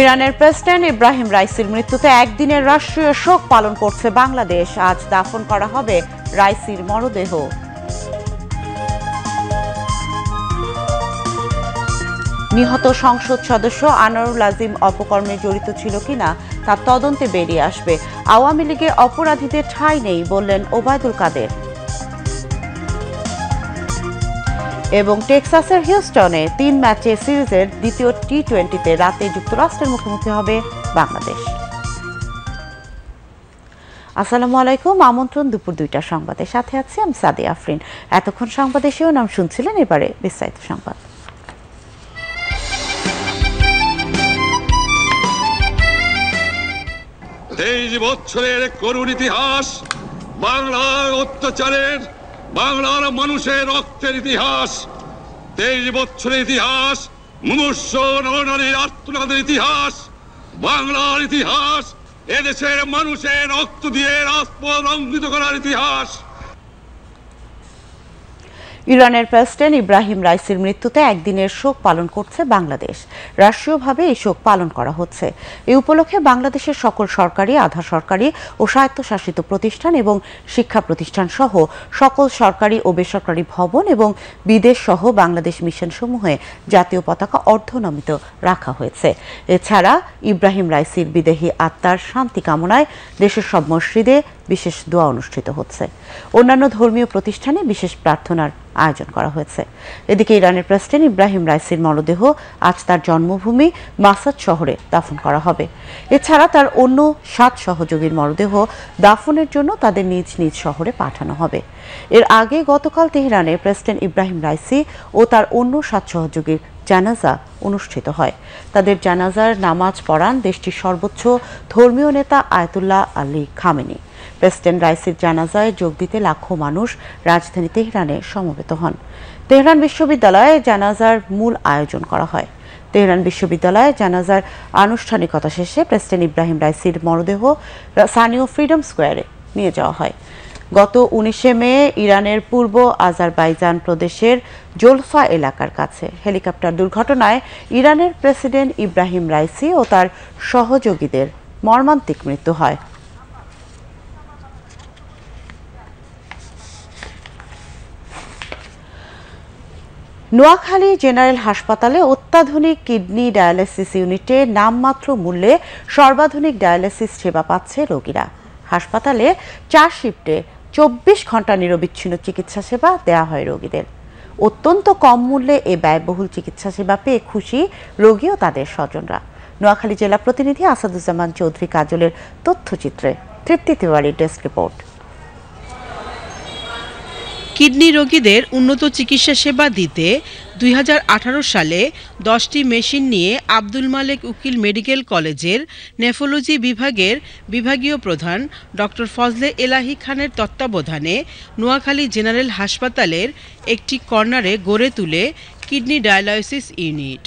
ইরানের প্রেসিডেন্ট ইব্রাহিম রাইসির মৃত্যুতে একদিনের রাষ্ট্রীয় শোক পালন করছে বাংলাদেশ। আজ দাফন করা হবে রাইসির মরদেহ। নিহত সংসদ সদস্য আনোয়ারুল আজিম অপকর্মে জড়িত ছিল কিনা তার তদন্তে বেরিয়ে আসবে। আওয়ামী লীগে অপরাধীদের ঠাঁই নেই বললেন ওবায়দুল কাদের। এবং টেক্সাসের হিউস্টনে ৩ ম্যাচে সিরিজের দ্বিতীয় টি-20তে রাতে যুক্তরাষ্ট্রের মুখোমুখি হবে বাংলাদেশ। আসসালামু আলাইকুম, আমন্ত্রণ দুপুর ২টার সংবাদের সাথে আছি আমি সাদিয়া আফরিন। এতক্ষণ সংবাদে শিরোনাম শুনছিলেন, এবারে বিস্তারিত সংবাদ। ২৩ বছরের করুণ ইতিহাস, বাংলার অত্যাচারের, বাংলার মানুষের রক্তের ইতিহাস। ২৩ বছরের ইতিহাস, মুমূর্ষ নরনারীর আর্তনাদের ইতিহাস, বাংলার ইতিহাস, এদেশের মানুষের রক্ত দিয়ে রাজপথ রঞ্জিত করার ইতিহাস। ইরানের প্রেসিডেন্ট ইব্রাহিম রাইসির মৃত্যুতে একদিনের শোক পালন করছে বাংলাদেশ। রাষ্ট্রীয়ভাবে এই শোক পালন করা হচ্ছে। এই উপলক্ষে বাংলাদেশের সকল সরকারি, আধা সরকারি ও স্বায়ত্তশাসিত প্রতিষ্ঠান এবং শিক্ষা প্রতিষ্ঠান সহ সকল সরকারি ও বেসরকারি ভবন এবং বিদেশ সহ বাংলাদেশ মিশনসমূহে জাতীয় পতাকা অর্ধনমিত রাখা হয়েছে। এছাড়া ইব্রাহিম রাইসির বিদেহী আত্মার শান্তি কামনায় দেশের সব মসজিদে বিশেষ দোয়া অনুষ্ঠিত হচ্ছে। অন্যান্য ধর্মীয় প্রতিষ্ঠানে বিশেষ প্রার্থনার আয়োজন করা হয়েছে। এদিকে ইরানের প্রেসিডেন্ট ইব্রাহিম রাইসির মরদেহ আজ তার জন্মভূমি মাসাদ শহরে দাফন করা হবে। এছাড়া তার অন্য 7 সহযোগীর মরদেহ দাফনের জন্য তাদের নিজ নিজ শহরে পাঠানো হবে। এর আগে গতকাল তেহরানে প্রেসিডেন্ট ইব্রাহিম রাইসি ও তার অন্য 7 সহযোগীর জানাজা অনুষ্ঠিত হয়। তাদের জানাজার নামাজ পড়ান দেশটির সর্বোচ্চ ধর্মীয় নেতা আয়াতুল্লাহ আলী খামেনি। প্রেসিডেন্ট রাইসির জানাজায় যোগ দিতে লাখো মানুষ রাজধানী তেহরানে সমবেত হন। তেহরান বিশ্ববিদ্যালয়ে জানাজার মূল আয়োজন করা হয়। তেহরান বিশ্ববিদ্যালয়ে জানাজার আনুষ্ঠানিকতা শেষে প্রেসিডেন্ট ইব্রাহিম রাইসির মরদেহ স্থানীয় ফ্রিডম স্কোয়ারে নিয়ে যাওয়া হয়। গত 19 মে ইরানের পূর্ব আজারবাইজান প্রদেশের জোলফা এলাকার কাছে হেলিকপ্টার দুর্ঘটনায় ইরানের প্রেসিডেন্ট ইব্রাহিম রাইসি ও তার সহযোগীদের মর্মান্তিক মৃত্যু হয়। নোয়াখালী জেনারেল হাসপাতালে অত্যাধুনিক কিডনি ডায়ালিসিস ইউনিটে নামমাত্র মূল্যে সর্বাধুনিক ডায়ালিসিস সেবা পাচ্ছে রোগীরা। হাসপাতালে 4 শিফটে 24 ঘন্টা নিরবিচ্ছিন্ন চিকিৎসা সেবা দেওয়া হয় রোগীদের। অত্যন্ত কম মূল্যে এ ব্যয়বহুল চিকিৎসা সেবা পেয়ে খুশি রোগী ও তাদের স্বজনরা। নোয়াখালী জেলা প্রতিনিধি আসাদুজ্জামান চৌধুরী কাজলের তথ্যচিত্রে তৃপ্তি তিওয়ারির ডেস্ক রিপোর্ট। কিডনি রোগীদের উন্নত চিকিৎসা সেবা দিতে 2018 সালে 10টি মেশিন নিয়ে আব্দুল মালেক উকিল মেডিকেল কলেজের নেফ্রোলজি বিভাগের বিভাগীয় প্রধান ডক্টর ফজলে এলাহি খানের তত্ত্বাবধানে নোয়াখালী জেনারেল হাসপাতালের একটি কর্নারে গড়ে তুলে কিডনি ডায়ালাইসিস ইউনিট।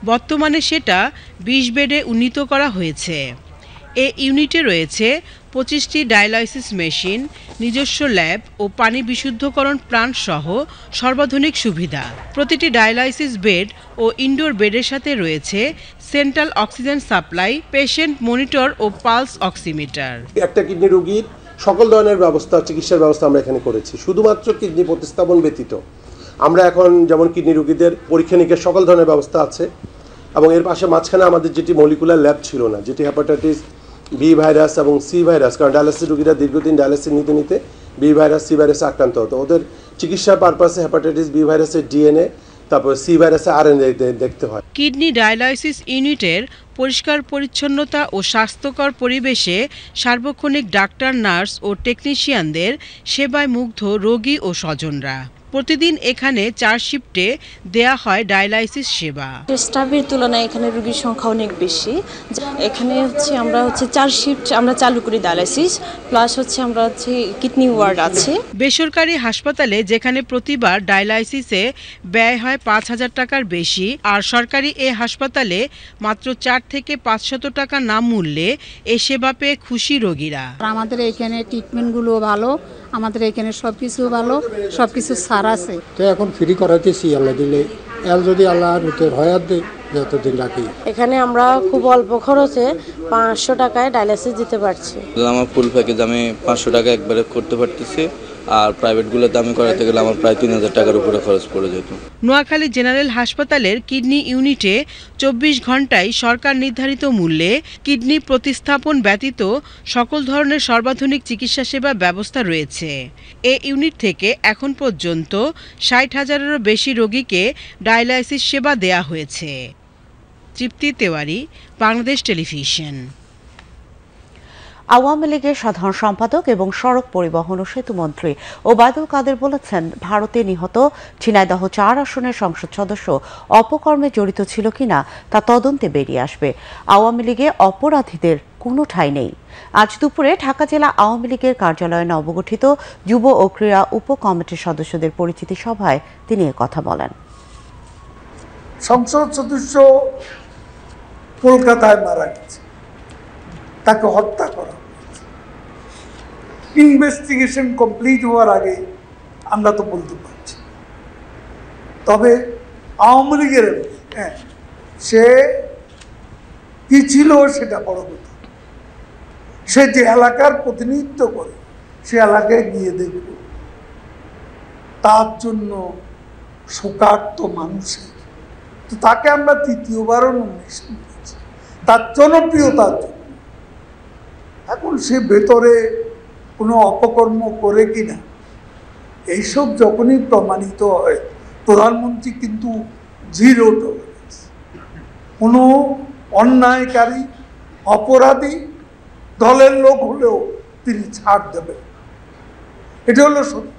বর্তমানে সেটা 20 বেডে উন্নীত করা হয়েছে। এ ইউনিটে রয়েছে 25টি ডায়ালাইসিস মেশিন, নিজস্ব ল্যাব ও পানি বিশুদ্ধকরণ প্লান্ট সহ সর্বাধুনিক সুবিধা। প্রতিটি ডায়ালাইসিস বেড ও ইনডোর বেডের সাথে রয়েছে central oxygen supply, patient monitor ও পালস অক্সিমিটার। একটা কিডনি রোগীর সকল ধরনের ব্যবস্থা, চিকিৎসার ব্যবস্থা আমরা এখানে করেছি। শুধুমাত্র কিডনি প্রতিস্থাপন ব্যতীত আমরা এখন যেমন কিডনি রোগীদের পরীক্ষা নিরীক্ষার সকল ধরনের ব্যবস্থা আছে, এবং এর পাশে মাঝখানে আমাদের যেটি মলিকুলার ল্যাব ছিল না, যেটি হেপাটাইটিস বি ভাইরাস এবং সি ভাইরাস, কারণ ডায়ালিসিস রোগীরা দীর্ঘদিন ডায়ালিসিস নিতে নিতে বি ভাইরাস, সি ভাইরাসে আক্রান্ত হতো। ওদের চিকিৎসার পারপাসে হেপাটাইটিস বি ভাইরাসের ডিএনএ, তারপর সি ভাইরাসের আরএনএ দেখতে হয়। কিডনি ডায়ালাইসিস ইউনিটের পরিষ্কার পরিচ্ছন্নতা ও স্বাস্থ্যকর পরিবেশে সার্বক্ষণিক ডাক্তার, নার্স ও টেকনিশিয়ানদের সেবায় মুগ্ধ রোগী ও স্বজনরা। প্রতিদিন এখানে 4 শিফটে দেয়া হয় ডায়ালাইসিস সেবা। স্টাফের তুলনায় এখানে রোগীর সংখ্যা অনেক বেশি। এখানে আমরা 4 শিফট আমরা চালু করি ডায়ালাইসিস, প্লাস আমরা কিডনি ওয়ার্ড আছে। বেসরকারি হাসপাতালে যেখানে প্রতিবার ডায়ালাইসিসে ব্যয় হয় 5,000 টাকার বেশি, আর সরকারি এ হাসপাতালে মাত্র 4 থেকে 500 টাকা নাম মূল্যে এ সেবা পেয়ে খুশি রোগীরা। আমাদের এখানে ট্রিটমেন্টগুলো ভালো, আমাদের এখানে সবকিছু ভালো, সবকিছু সার আছে। তো এখন ফ্রি করাইতেছি, আল্লাহ দিলে, যদি আল্লাহ হয়াত দেয় যতদিন রাখি। এখানে আমরা খুব অল্প খরচে 500 টাকায় ডায়ালিসিস দিতে পারছি। আমার ফুল প্যাকেজ আমি 500 টাকা একবারে করতে পারতেছি, আর প্রাইভেটগুলোতে আমি করাতে গেলে আমার প্রায় 3000 টাকার উপরে খরচ পড়ে যেত। নোয়াখালী জেনারেল হাসপাতালের কিডনি ইউনিটে 24 ঘন্টায় সরকার নির্ধারিত মূল্যে কিডনি প্রতিস্থাপন ব্যতীত সকল ধরনের সর্বাধুনিক চিকিৎসা সেবা ব্যবস্থা রয়েছে। এই ইউনিট থেকে এখন পর্যন্ত 60,000-এরও বেশি রোগীকে ডায়ালাইসিস সেবা দেয়া হয়েছে। তৃপ্তি তেওয়ারি, বাংলাদেশ টেলিভিশন। আওয়ামী লীগের সাধারণ সম্পাদক এবং সড়ক পরিবহন ও সেতুমন্ত্রী ওবায়দুল কাদের বলেছেন, ভারতে নিহত ঝিনাইদহ 4 আসনের সংসদ সদস্য অপকর্মে জড়িত ছিল কিনা তা তদন্তে বেরিয়ে আসবে। আওয়ামী লীগে অপরাধীদের কোনো ঠাঁই নেই। আজ দুপুরে ঢাকা জেলা আওয়ামী লীগের কার্যালয়ে নবগঠিত যুব ও ক্রীড়া উপকমিটির সদস্যদের পরিচিতি সভায় তিনি কথা বলেন। সংসদ সদস্য কলকাতায় মারা গেছে, তাকে হত্যা করা হয়েছে। ইনভেস্টিগেশন কমপ্লিট হওয়ার আগে আমরা তো বলতে পারছি। তবে আওয়ামী লীগের সে কি ছিল সেটা বড় কথা। সে যে এলাকার প্রতিনিধিত্ব করে সে এলাকায় গিয়ে দেখব, তার জন্য শোকার্ত মানুষের, তো তাকে আমরা তৃতীয়বারও নমিনেশন দিয়েছি তার জনপ্রিয়তার জন্য। এখন সে ভেতরে কোনো অপকর্ম করে কিনা এইসব যখনই প্রমাণিত হয়, প্রধানমন্ত্রী কিন্তু 0 টলারেন্স। কোনো অন্যায়কারী অপরাধী দলের লোক হলেও তিনি ছাড় দেবেন, এটা হলো সত্য।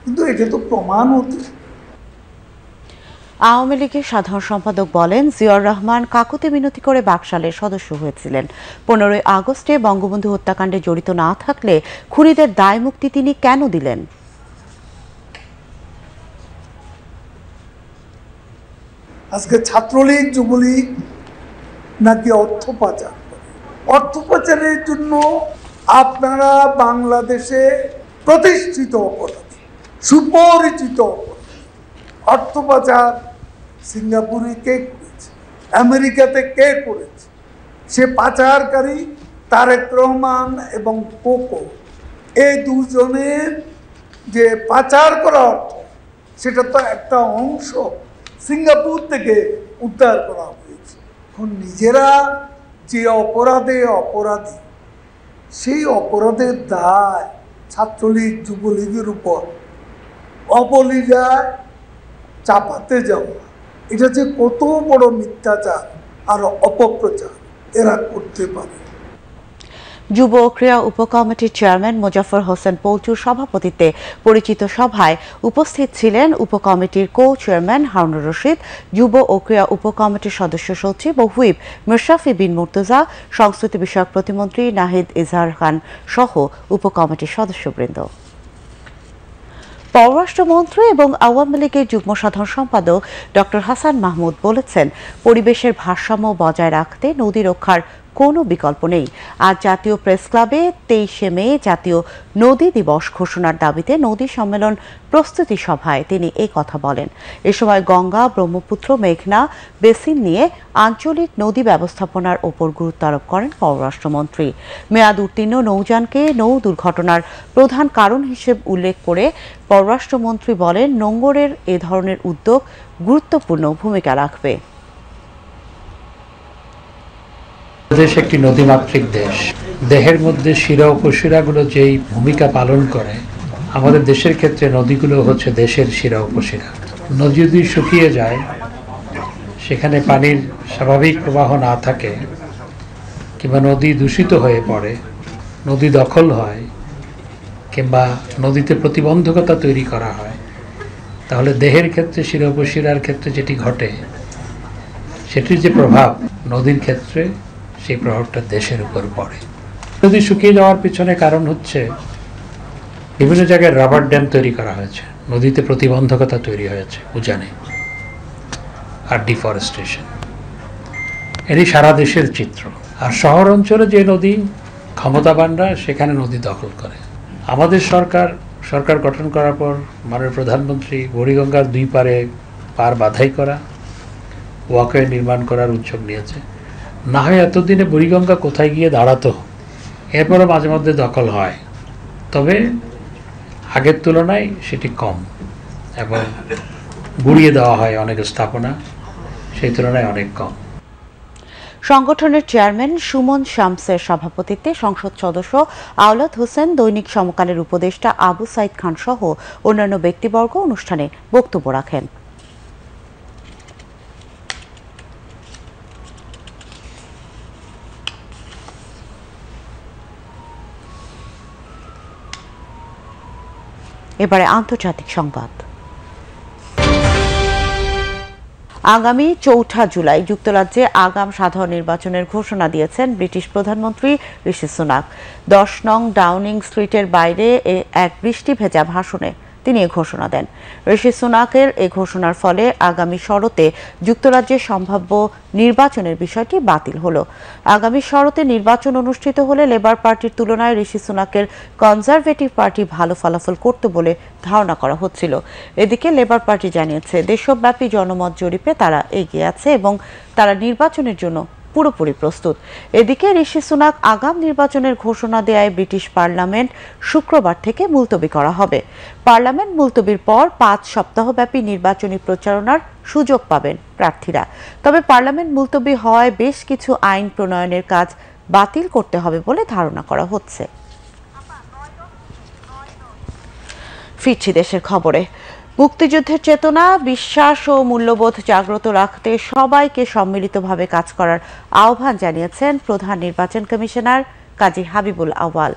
কিন্তু এটা তো প্রমাণ হতে। আওয়ামী লীগের সাধারণ সম্পাদক বলেন, জিয়াউর রহমান কাকুতি মিনতি করে বাকশালের সদস্য হয়েছিলেন। 15ই আগস্টে বঙ্গবন্ধু হত্যাকাণ্ডে জড়িত না থাকলে খুনিদের দায় মুক্তি তিনি কেন দিলেন? আজকে ছাত্রলীগ যুবলীগ নাকি অর্থ পাচার করে। অর্থ পাচারের জন্য আপনারা বাংলাদেশে প্রতিষ্ঠিত অপরাধী, সুপরিচিত অপরাধী। অর্থ পাচার সিঙ্গাপুরে কে করেছে, আমেরিকাতে কে করেছে? সে পাচারকারী তারেক রহমান এবং কোকো, এই দুজনের যে পাচার করা অর্থ, সেটা তো একটা অংশ সিঙ্গাপুর থেকে উদ্ধার করা হয়েছে। এখন নিজেরা যে অপরাধে অপরাধী, সেই অপরাধের দায় ছাত্রলীগ যুবলীগের উপর অবলীলায় চাপাতে যাওয়া, এটা যে কত বড় মিথ্যাচার আর অপপ্রচার এরা করতে পারে। যুব ও ক্রীড়া উপকমিটির চেয়ারম্যান মোজাফফর হোসেন পৌচুর সভাপতিত্বে পরিচিত সভায় উপস্থিত ছিলেন উপকমিটির কো চেয়ারম্যান হারুনুর রশিদ, যুব ও ক্রীড়া উপকমিটির সদস্য সচিব ও হুইপ মুশরাফি বিন মুর্তজা, সংস্কৃতি বিষয়ক প্রতিমন্ত্রী নাহিদ ইজহার খান সহ উপকমিটির সদস্যবৃন্দ। পররাষ্ট্রমন্ত্রী এবং আওয়ামী লীগের যুগ্ম সাধারণ সম্পাদক ডক্টর হাসান মাহমুদ বলেছেন, পরিবেশের ভারসাম্য বজায় রাখতে নদী রক্ষার কোনো বিকল্প নেই। আজ জাতীয় প্রেস ক্লাবে 23শে মে জাতীয় নদী দিবস ঘোষণার দাবিতে নদী সম্মেলন প্রস্তুতি সভায় তিনি এই কথা বলেন। এ সময় গঙ্গা, ব্রহ্মপুত্র, মেঘনা বেসিন নিয়ে আঞ্চলিক নদী ব্যবস্থাপনার ওপর গুরুত্ব আরোপ করেন পররাষ্ট্রমন্ত্রী। মেয়াদ উত্তীর্ণ নৌযানকে নৌ দুর্ঘটনার প্রধান কারণ হিসেবে উল্লেখ করে পররাষ্ট্রমন্ত্রী বলেন, নোঙ্গরের এ ধরনের উদ্যোগ গুরুত্বপূর্ণ ভূমিকা রাখবে। দেশ একটি নদীমাতৃক দেশ। দেহের মধ্যে শিরা উপশিরাগুলো যেই ভূমিকা পালন করে, আমাদের দেশের ক্ষেত্রে নদীগুলো হচ্ছে দেশের শিরা উপশিরা। নদী যদি শুকিয়ে যায়, সেখানে পানির স্বাভাবিক প্রবাহ না থাকে, কিংবা নদী দূষিত হয়ে পড়ে, নদী দখল হয়, কিংবা নদীতে প্রতিবন্ধকতা তৈরি করা হয়, তাহলে দেহের ক্ষেত্রে শিরা উপশিরার ক্ষেত্রে যেটি ঘটে, সেটির যে প্রভাব নদীর ক্ষেত্রে, সেই প্রভাবটা দেশের উপর পড়ে। নদী শুকিয়ে যাওয়ার পিছনে কারণ হচ্ছে বিভিন্ন জায়গায় রাবার ড্যাম তৈরি করা হয়েছে, নদীতে প্রতিবন্ধকতা তৈরি হয়েছে উজানে, আর ডিফরেস্টেশন। এটি সারা দেশের চিত্র। আর শহর অঞ্চলে যে নদী ক্ষমতাবানরা সেখানে নদী দখল করে। আমাদের সরকার গঠন করার পর মাননীয় প্রধানমন্ত্রী বুড়িগঙ্গার 2 পারে পার বাধাই করা, ওয়াকওয়ে নির্মাণ করার উদ্যোগ নিয়েছে। না হয় এতদিনে বুড়িগঙ্গা কোথায় গিয়ে দাঁড়াতো, এরপরও মাঝে মধ্যে দখল হয়, তবে আগের তুলনায় সেটি কম এবং গুড়িয়ে দেওয়া হয় অনেক স্থাপনা, সেই তুলনায় অনেক কম। সংগঠনের চেয়ারম্যান সুমন শামসের সভাপতিত্বে সংসদ সদস্য আওলাদ হোসেন, দৈনিক সমকালের উপদেষ্টা আবু সাইদ খান সহ অন্যান্য ব্যক্তিবর্গ অনুষ্ঠানে বক্তব্য রাখেন। এবারে আন্তর্জাতিক সংবাদ। আগামী ৪ জুলাই যুক্তরাজ্যে আগাম সাধারণ নির্বাচনের ঘোষণা দিয়েছেন ব্রিটিশ প্রধানমন্ত্রী ঋষি সুনাক। ১০ নং ডাউনিং স্ট্রিটের বাইরে এক বৃষ্টি ভেজা ভাষণে তিনি এ ঘোষণা দেন। ঋষি সুনাকের এ ঘোষণার ফলে আগামী শরতে যুক্তরাজ্যের সম্ভাব্য নির্বাচনের বিষয়টি বাতিল হলো। আগামী শরতে নির্বাচন অনুষ্ঠিত হলে লেবার পার্টির তুলনায় ঋষি সুনাকের কনজারভেটিভ পার্টি ভালো ফলাফল করত বলে ধারণা করা হচ্ছিল। এদিকে লেবার পার্টি জানিয়েছে দেশব্যাপী জনমত জরিপে তারা এগিয়ে আছে এবং তারা নির্বাচনের জন্য পুরোপুরি প্রস্তুত। এদিকে ঋষি সুনাক আগাম নির্বাচনের ঘোষণা দেয়ায় ব্রিটিশ পার্লামেন্ট শুক্রবার থেকে মুলতবি করা হবে। পার্লামেন্ট মুলতবির পর ৫ সপ্তাহব্যাপী নির্বাচনী প্রচারণার সুযোগ পাবেন প্রার্থীরা। তবে পার্লামেন্ট মুলতবি হওয়ায় বেশ কিছু আইন প্রণয়নের কাজ বাতিল করতে হবে বলে ধারণা করা হচ্ছে। ফিরছি দেশের খবরে। মুক্তিযুদ্ধের চেতনা, বিশ্বাস ও মূল্যবোধ জাগ্রত রাখতে সবাইকে সম্মিলিতভাবে কাজ করার আহ্বান জানিয়েছেন প্রধান নির্বাচন কমিশনার কাজী হাবিবুল আউয়াল।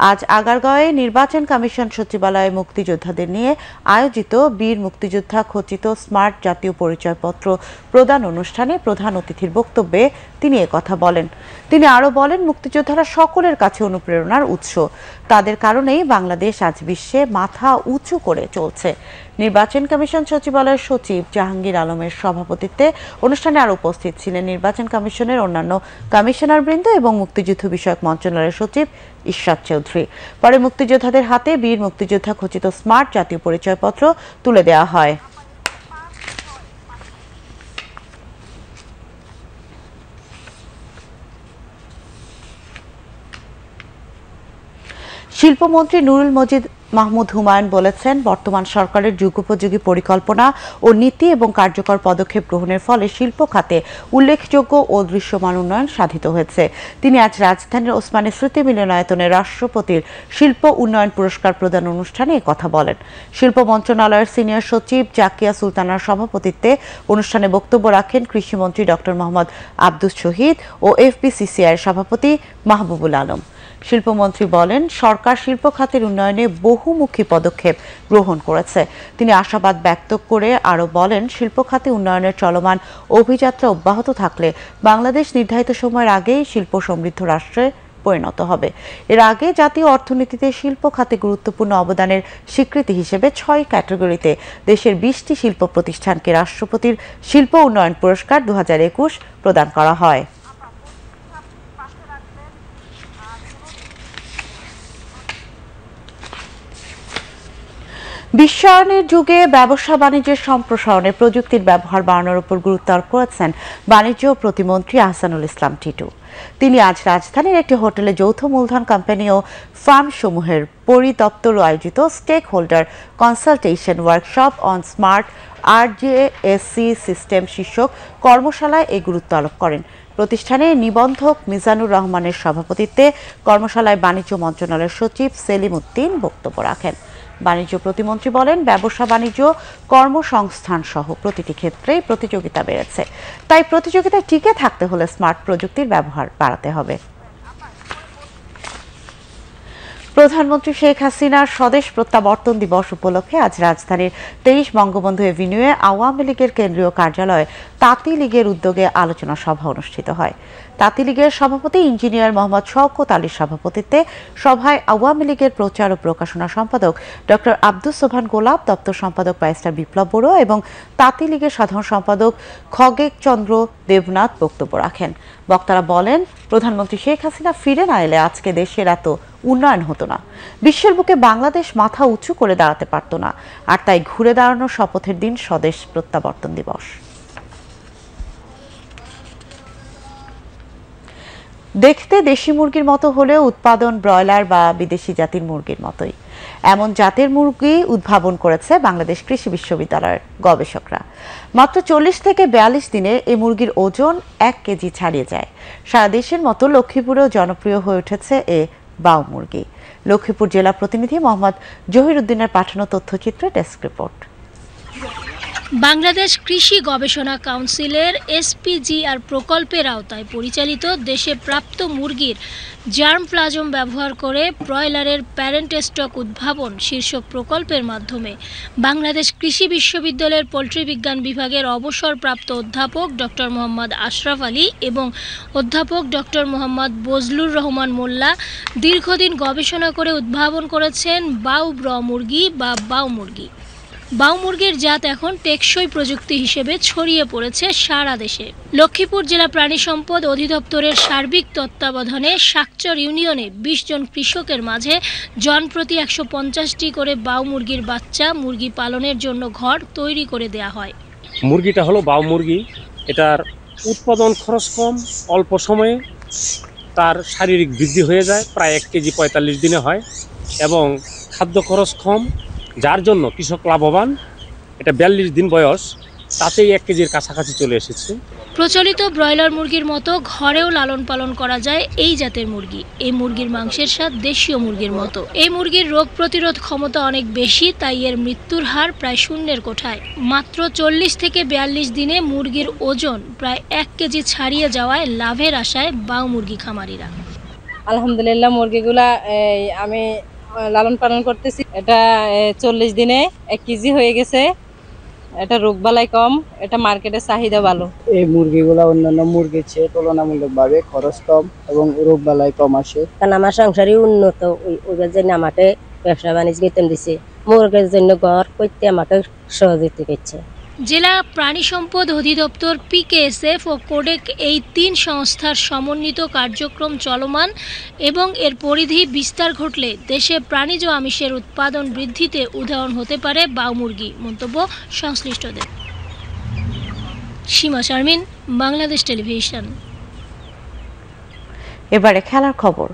আজ আগারগাঁওয়ে নির্বাচন কমিশন সচিবালয়ে মুক্তিযোদ্ধাদের নিয়ে আয়োজিত বীর মুক্তিযোদ্ধা খচিত স্মার্ট জাতীয় পরিচয়পত্র প্রদান অনুষ্ঠানে প্রধান অতিথির বক্তব্যে তিনি একথা বলেন। তিনি আরও বলেন, মুক্তিযোদ্ধারা সকলের কাছে অনুপ্রেরণার উৎস। তাদের কারণেই বাংলাদেশ আজ বিশ্বে মাথা উঁচু করে চলছে। নির্বাচন কমিশন সচিবালয়ের সচিব জাহাঙ্গীর আলমের সভাপতিত্বে অনুষ্ঠানে আরও উপস্থিত ছিলেন নির্বাচন কমিশনের অন্যান্য কমিশনারবৃন্দ এবং মুক্তিযুদ্ধ বিষয়ক মন্ত্রণালয়ের সচিব ইশরাত চৌধুরী। পরে মুক্তিযোদ্ধাদের হাতে বীর মুক্তিযোদ্ধা খচিত স্মার্ট জাতীয় পরিচয়পত্র তুলে দেওয়া হয়। শিল্পমন্ত্রী নুরুল মজিদ মাহমুদ হুমায়ুন বলেছেন, বর্তমান সরকারের যুগোপযোগী পরিকল্পনা ও নীতি এবং কার্যকর পদক্ষেপ গ্রহণের ফলে শিল্প খাতে উল্লেখযোগ্য ও দৃশ্যমান উন্নয়ন সাধিত হয়েছে। তিনি আজ রাজধানীর ওসমানী স্মৃতি মিলনায়তনে রাষ্ট্রপতির শিল্প উন্নয়ন পুরস্কার প্রদান অনুষ্ঠানে একথা বলেন। শিল্প মন্ত্রণালয়ের সিনিয়র সচিব জাকিয়া সুলতানার সভাপতিত্বে অনুষ্ঠানে বক্তব্য রাখেন কৃষিমন্ত্রী ডক্টর মোহাম্মদ আব্দুস শহীদ ও এফবিসিসিআইয়ের সভাপতি মাহবুবুল আলম। শিল্পমন্ত্রী বলেন, সরকার শিল্প খাতের উন্নয়নে বহুমুখী পদক্ষেপ গ্রহণ করেছে। তিনি আশাবাদ ব্যক্ত করে আরও বলেন, শিল্প খাতে উন্নয়নের চলমান অভিযাত্রা অব্যাহত থাকলে বাংলাদেশ নির্ধারিত সময়ের আগেই শিল্প সমৃদ্ধ রাষ্ট্রে পরিণত হবে। এর আগে জাতীয় অর্থনীতিতে শিল্প খাতে গুরুত্বপূর্ণ অবদানের স্বীকৃতি হিসেবে 6 ক্যাটাগরিতে দেশের 20টি শিল্প প্রতিষ্ঠানকে রাষ্ট্রপতির শিল্প উন্নয়ন পুরস্কার 2021 প্রদান করা হয়। বিশ্বায়নের যুগে ব্যবসা বাণিজ্যের সম্প্রসারণে প্রযুক্তির ব্যবহার বাড়ানোর উপর গুরুত্ব আরোপ করেছেন বাণিজ্য প্রতিমন্ত্রী আহসানুল ইসলাম টিটু। তিনি আজ রাজধানীর একটি হোটেলে যৌথ মূলধন কোম্পানি ও ফার্ম সমূহের পরিদপ্তর আয়োজিত stake holder consultation workshop on smart RJSC system শীর্ষক কর্মশালায় এই গুরুত্ব আরোপ করেন। প্রতিষ্ঠানে নিবন্ধক মিজানুর রহমানের সভাপতিত্বে কর্মশালায় বাণিজ্য মন্ত্রণালয়ের সচিব সেলিম উদ্দিন বক্তব্য রাখেন। বাণিজ্য প্রতিমন্ত্রী বলেন, ব্যবসা বাণিজ্য, কর্মসংস্থান সহ প্রতিটি ক্ষেত্রেই প্রতিযোগিতা বেড়েছে। তাই প্রতিযোগিতায় টিকে থাকতে হলে স্মার্ট প্রযুক্তির ব্যবহার বাড়াতে হবে। প্রধানমন্ত্রী শেখ হাসিনার স্বদেশ প্রত্যাবর্তন দিবস উপলক্ষে আজ রাজধানীর 23 বঙ্গবন্ধু এভিনিউয়ে আওয়ামী লীগের কেন্দ্রীয় কার্যালয়ে তাঁতি লীগের উদ্যোগে আলোচনা সভা অনুষ্ঠিত হয়। তাঁতি লীগের সভাপতি ইঞ্জিনিয়ার মোহাম্মদ শওকত আলীর সভাপতিত্বে সভায় আওয়ামী লীগের প্রচার ও প্রকাশনা সম্পাদক ডক্টর আব্দুস সোবহান গোলাপ, দপ্তর সম্পাদক ব্যারিস্টার বিপ্লব বড়ুয়া এবং তাঁতি লীগের সাধারণ সম্পাদক খগেক চন্দ্র দেবনাথ বক্তব্য রাখেন। বক্তারা বলেন, প্রধানমন্ত্রী শেখ হাসিনা ফিরে না এলে আজকে দেশের এত উন্নয়ন হতো না, বিশ্বের বুকে বাংলাদেশ মাথা উঁচু করে দাঁড়াতে পারত না। আর তাই ঘুরে দাঁড়ানোর শপথের দিন স্বদেশ প্রত্যাবর্তন দিবস। দেখতে দেশি মুরগির মতো হলেও উৎপাদন ব্রয়লার বা বিদেশি জাতির মুরগির মতোই। এমন জাতের মুরগি উদ্ভাবন করেছে বাংলাদেশ কৃষি বিশ্ববিদ্যালয়ের গবেষকরা। মাত্র 40 থেকে 42 দিনে এই মুরগির ওজন 1 কেজি ছাড়িয়ে যায়। সারা দেশের মতো লক্ষ্মীপুরেও জনপ্রিয় হয়ে উঠেছে এ বাউ মুরগি। লক্ষ্মীপুর জেলা প্রতিনিধি মোহাম্মদ জহিরুদ্দিনের পাঠানো তথ্যচিত্রে ডেস্ক রিপোর্ট। বাংলাদেশ কৃষি গবেষণা কাউন্সিলের এসপিজিআর প্রকল্পের আওতায় পরিচালিত দেশে প্রাপ্ত মুরগির জার্ম প্লাজম ব্যবহার করে ব্রয়লারের প্যারেন্ট স্টক উদ্ভাবন শীর্ষক প্রকল্পের মাধ্যমে বাংলাদেশ কৃষি বিশ্ববিদ্যালয়ের পোল্ট্রি বিজ্ঞান বিভাগের অবসরপ্রাপ্ত অধ্যাপক ডক্টর মোহাম্মদ আশরাফ আলী এবং অধ্যাপক ডক্টর মোহাম্মদ বজলুর রহমান মোল্লা দীর্ঘদিন গবেষণা করে উদ্ভাবন করেছেন বাউ ব্র মুরগি বা বাউ মুরগি। বাউ মুরগির জাত এখন টেকসই প্রযুক্তি হিসেবে ছড়িয়ে পড়েছে সারা দেশে। লক্ষ্মীপুর জেলা প্রাণী সম্পদ অধিদপ্তরের সার্বিক তত্ত্বাবধানে শাকচর ইউনিয়নে 20 জন কৃষকের মাঝে জনপ্রতি 150টি করে বাউ মুরগির বাচ্চা মুরগি পালনের জন্য ঘর তৈরি করে দেয়া হয়। মুরগিটা হলো বাউ মুরগি। এটার উৎপাদন খরচ কম, অল্প সময়ে তার শারীরিক বৃদ্ধি হয়ে যায়, প্রায় 1 কেজি 45 দিনে হয় এবং খাদ্য খরচ কম, যার জন্য কৃষক লাভবান। এটা 42 দিন বয়স, তাতেই 1 কেজির কাছাকাছি চলে এসেছে। প্রচলিত ব্রয়লার মুরগির মতো ঘরেও লালন পালন করা যায় এই জাতের মুরগি। এই মুরগির মাংসের স্বাদ দেশীয় মুরগির মতো। এই মুরগির রোগ প্রতিরোধ ক্ষমতা অনেক বেশি, তাই এর মৃত্যুর হার প্রায় শূন্যের কোঠায়। মাত্র 40 থেকে 42 দিনে মুরগির ওজন প্রায় 1 কেজি ছাড়িয়ে যাওয়ায় লাভের আশায় বাউ মুরগি খামারিরা। আলহামদুলিল্লাহ, মুরগিগুলা আমি লালন পালন করতেছি। এটা 40 দিনে 1 কেজি হয়ে গেছে। এটা রোগবালাই কম, এটা মার্কেটের চাহিদা ভালো। এই মুরগিগুলা অন্যান্য মুরগির চেয়ে তুলনামূলকভাবে খরচ কম এবং রোগবালাই কম আসে। কারণ আমার সংসারই উন্নত, ওইটার জন্য আমাকে ব্যবসা বাণিজ্য বেতন দিছে। মুরগির জন্য ঘর করতে আমাকে সহযোগিতা করছে। জেলা প্রাণী সম্পদ অধিদপ্তর, পিকেএসএফ ও কোডেক এই 3 সংস্থার সমন্বিত কার্যক্রম চলমান এবং এর পরিধি বিস্তার ঘটলে দেশে প্রাণীজ আমিষের উৎপাদন বৃদ্ধিতে উদাহরণ হতে পারে বাউ মুরগি, মন্তব্য সংশ্লিষ্টদের। সীমা শারমিন, বাংলাদেশ টেলিভিশন। এবারে খেলার খবর।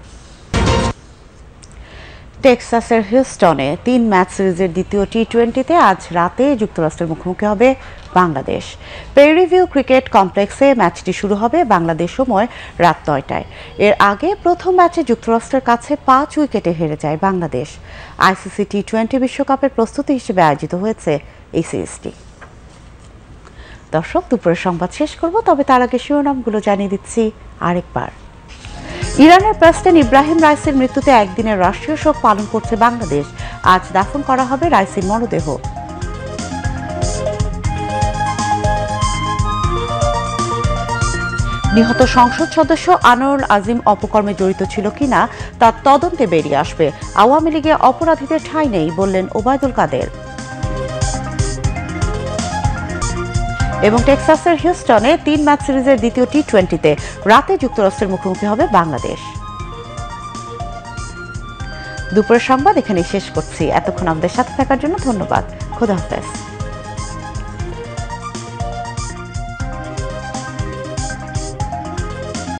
টেক্সাসের হিউস্টনে 3 ম্যাচ সিরিজের দ্বিতীয় টি-20তে আজ রাতে যুক্তরাষ্ট্রের মুখোমুখি হবে বাংলাদেশ। পেরিভিউ ক্রিকেট কমপ্লেক্সে ম্যাচটি শুরু হবে বাংলাদেশ সময় রাত 9টায়। এর আগে প্রথম ম্যাচে যুক্তরাষ্ট্রের কাছে 5 উইকেটে হেরে যায় বাংলাদেশ। আইসিসি টি-20 বিশ্বকাপের প্রস্তুতি হিসেবে আয়োজিত হয়েছে এই সিরিজটি। দর্শক, দুপুরের সংবাদ শেষ করব, তবে তার আগে শিরোনামগুলো জানিয়ে দিচ্ছি আরেকবার। ইরানের প্রেসিডেন্ট ইব্রাহিম রাইসির মৃত্যুতে একদিনের রাষ্ট্রীয় শোক পালন করছে বাংলাদেশ। আজ দাফন করা হবে রাইসির মরদেহ। নিহত সংসদ সদস্য আনোয়ারুল আজিম অপকর্মে জড়িত ছিল কিনা তার তদন্তে বেরিয়ে আসবে। আওয়ামী লীগে অপরাধীদের ঠাঁই নেই বললেন ওবায়দুল কাদের। এবং টেক্সাসের হিউস্টনে 3 ম্যাচ সিরিজের দ্বিতীয় টি-20তে রাতে যুক্তরাষ্ট্রের মুখোমুখি হবে বাংলাদেশ। দুপুরের সংবাদ এখানেই শেষ করছি। এতক্ষণ আমাদের সাথে থাকার জন্য ধন্যবাদ। খোদা হাফেজ।